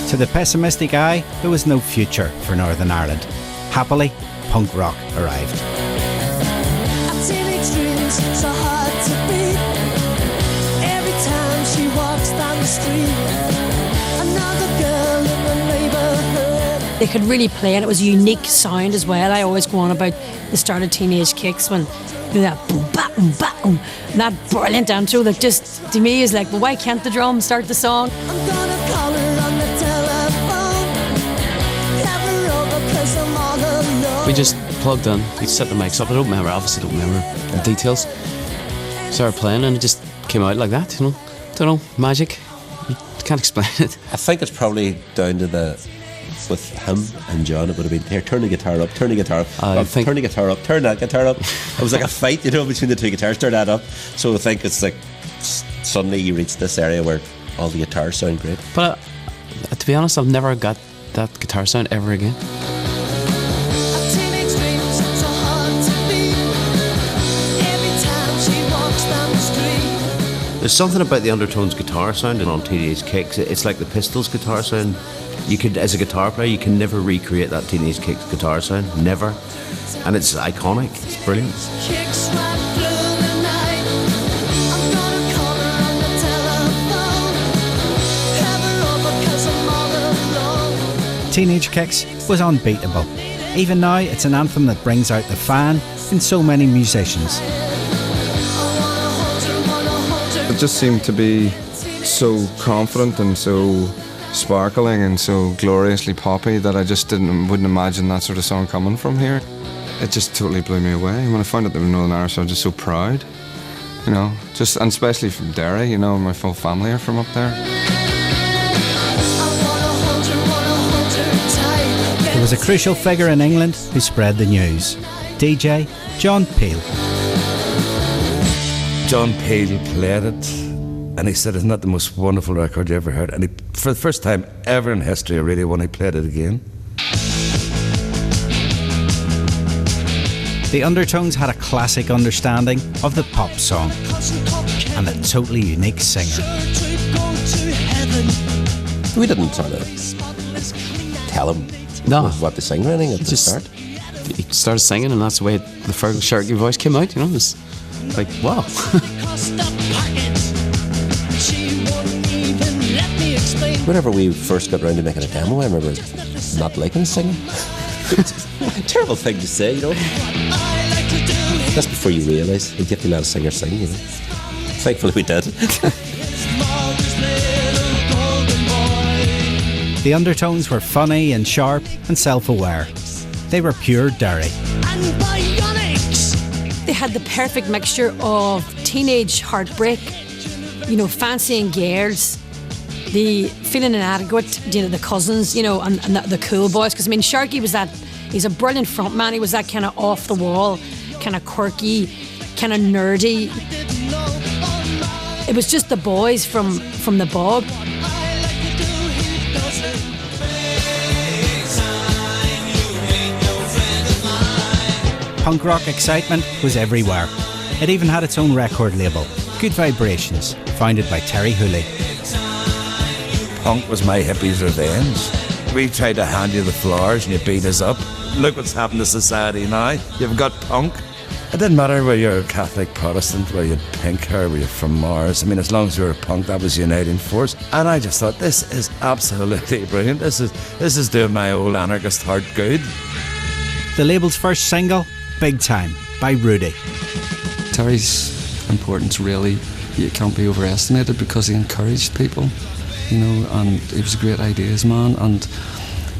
To the pessimistic eye, there was no future for Northern Ireland. Happily, punk rock arrived. So hard to beat. Every time she walks down the street, another girl in the neighborhood. They could really play, and it was a unique sound as well. I always go on about the start of Teenage Kicks when you know, that boom ba boom ba boom, that brilliant intro that just to me is like, well, why can't the drum start the song? I'm gonna call her on the telephone, have her over 'cause I'm all alone. We just plugged in, we set the mics up. I don't remember the details. Started playing and it just came out like that, you know. Don't know, magic. You can't explain it. I think it's probably down to with him and John, it would have been, here, turn the guitar up, turn the guitar up, turn the guitar up, turn that guitar up. It was like a fight, you know, between the two guitars, turn that up. So I think it's like, suddenly you reach this area where all the guitars sound great. But to be honest, I've never got that guitar sound ever again. There's something about the Undertones guitar sound and on Teenage Kicks. It's like the Pistols guitar sound. You could, as a guitar player, you can never recreate that Teenage Kicks guitar sound, never. And it's iconic. It's brilliant. Teenage Kicks was unbeatable. Even now, it's an anthem that brings out the fan in so many musicians. It just seemed to be so confident and so sparkling and so gloriously poppy that I just wouldn't imagine that sort of song coming from here. It just totally blew me away. When I found out they were Northern Irish, I was just so proud, you know, and especially from Derry, you know, my full family are from up there. There was a crucial figure in England who spread the news. DJ John Peel. John Peel played it and he said, isn't that the most wonderful record you ever heard? And for the first time ever in history of Radio 1, he played it again. The Undertones had a classic understanding of the pop song and a totally unique singer. We didn't sort of tell him what to sing or anything at the start. He started singing and that's the way the Fergal Sharkey voice came out, you know. It was like, wow. Whenever we first got around to making a demo, I remember not liking singing. Terrible thing to say, you know. That's before you realise you get to let a singer sing, you know. Thankfully we did. The Undertones were funny and sharp and self-aware. They were pure Derry. They had the perfect mixture of teenage heartbreak, you know, fancying girls, the feeling inadequate, you know, the cousins, you know, and the cool boys. Because I mean, Sharky was that. He's a brilliant frontman. He was that kind of off the wall, kind of quirky, kind of nerdy. It was just the boys from the bog. Punk rock excitement was everywhere. It even had its own record label, Good Vibrations, founded by Terry Hooley. Punk was my hippie's revenge. We tried to hand you the flowers and you beat us up. Look what's happened to society now. You've got punk. It didn't matter whether you're a Catholic, Protestant, whether you had pink hair, whether you're from Mars. I mean, as long as you were a punk, that was uniting force. And I just thought, this is absolutely brilliant. This is doing my old anarchist heart good. The label's first single, Big Time, by Rudi. Terry's importance really, it can't be overestimated because he encouraged people, you know, and he was a great ideas man. And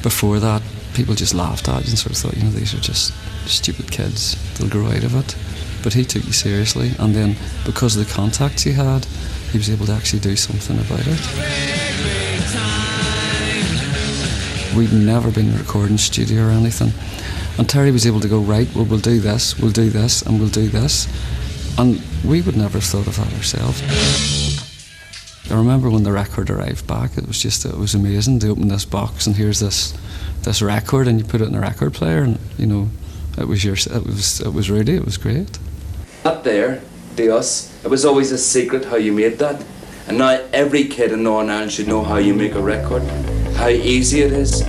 before that, people just laughed at you and sort of thought, you know, these are just stupid kids, they'll grow out of it. But he took you seriously, and then because of the contacts he had, he was able to actually do something about it. We'd never been in a recording studio or anything, and Terry was able to go, right, well, we'll do this, and we'll do this, and we would never have thought of that ourselves. I remember when the record arrived back, it was amazing to open this box and here's this record, and you put it in a record player, and you know, it was Rudi. It was great. That there, to us, it was always a secret how you made that, and now every kid in Northern Ireland should know how you make a record. how easy it is.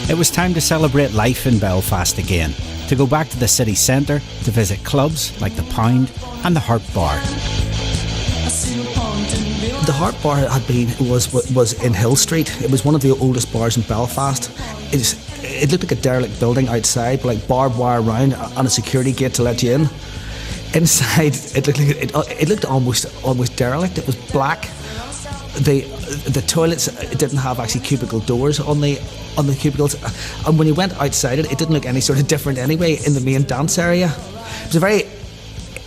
It was time to celebrate life in Belfast again, to go back to the city centre to visit clubs like the Pound and the Harp Bar. The Harp Bar was in Hill Street. It was one of the oldest bars in Belfast. It looked like a derelict building outside, like barbed wire around and a security gate to let you in. Inside, it looked almost derelict. It was black. The toilets didn't have actually cubicle doors on the cubicles, and when you went outside it didn't look any sort of different anyway in the main dance area. It was a very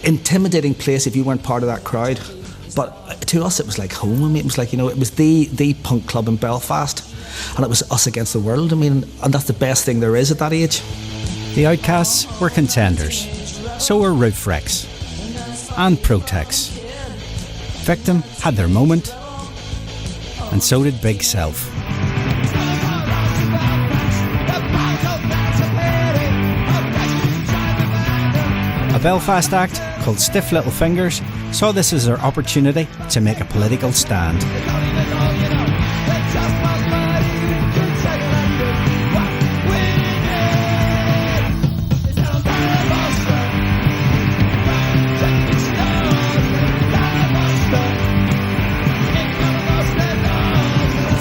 intimidating place if you weren't part of that crowd, but to us it was like home. I mean, it was like, it was the punk club in Belfast, and it was us against the world. I mean, and that's the best thing there is at that age. The Outcasts were contenders, so were Roof Wrecks and Protex. Victim had their moment, and so did Big Self. A Belfast act called Stiff Little Fingers saw this as their opportunity to make a political stand.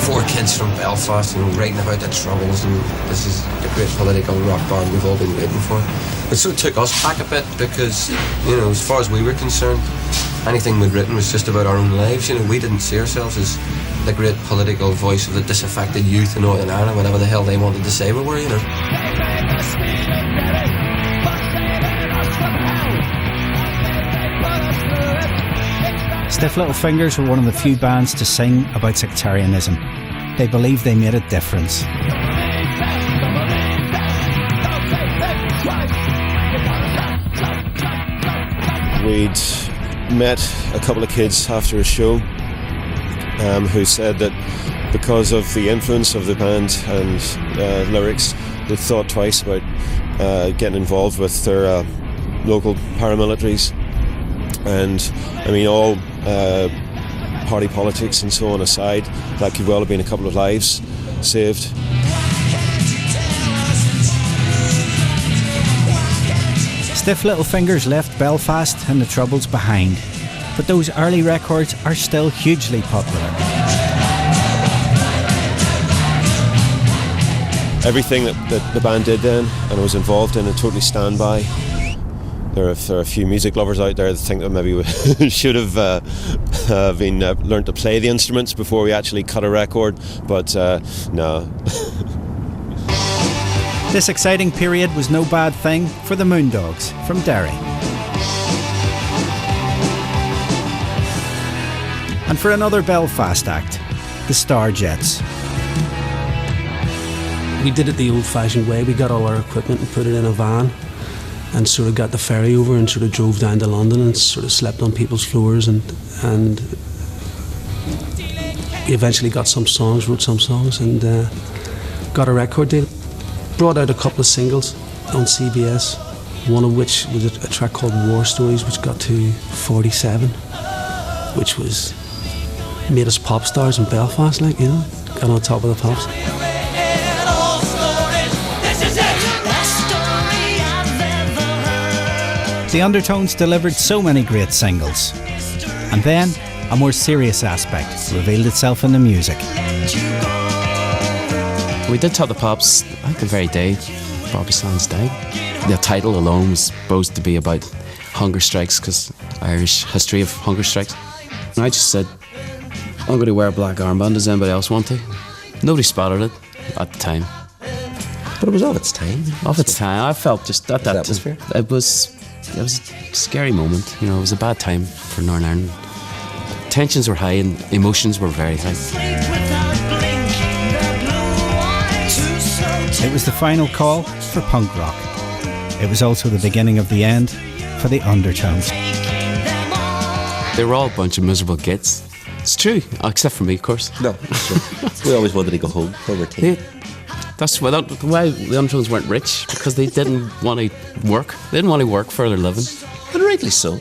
Four kids from Belfast, writing about their troubles, and this is the great political rock band we've all been waiting for. It sort of took us back a bit because, as far as we were concerned, anything we'd written was just about our own lives. We didn't see ourselves as the great political voice of the disaffected youth in Northern Ireland, whatever the hell they wanted to say we were, Stiff Little Fingers were one of the few bands to sing about sectarianism. They believed they made a difference. We'd met a couple of kids after a show who said that because of the influence of the band and lyrics, they thought twice about getting involved with their local paramilitaries. And I mean, all party politics and so on aside, that could well have been a couple of lives saved. Stiff Little Fingers left Belfast and the Troubles behind, but those early records are still hugely popular. Everything that the band did then and was involved in, I totally stand by. There are a few music lovers out there that think that maybe we should have learned to play the instruments before we actually cut a record, but no. This exciting period was no bad thing for the Moondogs from Derry. And for another Belfast act, the Starjets. We did it the old-fashioned way. We got all our equipment and put it in a van and sort of got the ferry over and sort of drove down to London and sort of slept on people's floors and we eventually got some songs, wrote some songs and got a record deal. Brought out a couple of singles on CBS, one of which was a track called War Stories, which got to 47, which was made us pop stars in Belfast, got on top of the pops. The Undertones delivered so many great singles, and then a more serious aspect revealed itself in the music. We did Top the Pops, I think the very day Bobby Sands died. The title alone was supposed to be about hunger strikes, because Irish history of hunger strikes. And I just said, I'm going to wear a black armband, does anybody else want to? Nobody spotted it at the time. But it was of its time. Of its time. I felt just at that atmosphere. It was a scary moment. It was a bad time for Northern Ireland. Tensions were high and emotions were very high. It was the final call for punk rock. It was also the beginning of the end for the Undertones. They were all a bunch of miserable gits. It's true, except for me, of course. No, it's true. We always wanted to go home for our tea. That's why the Undertones weren't rich, because they didn't want to work. They didn't want to work for their living. And rightly so.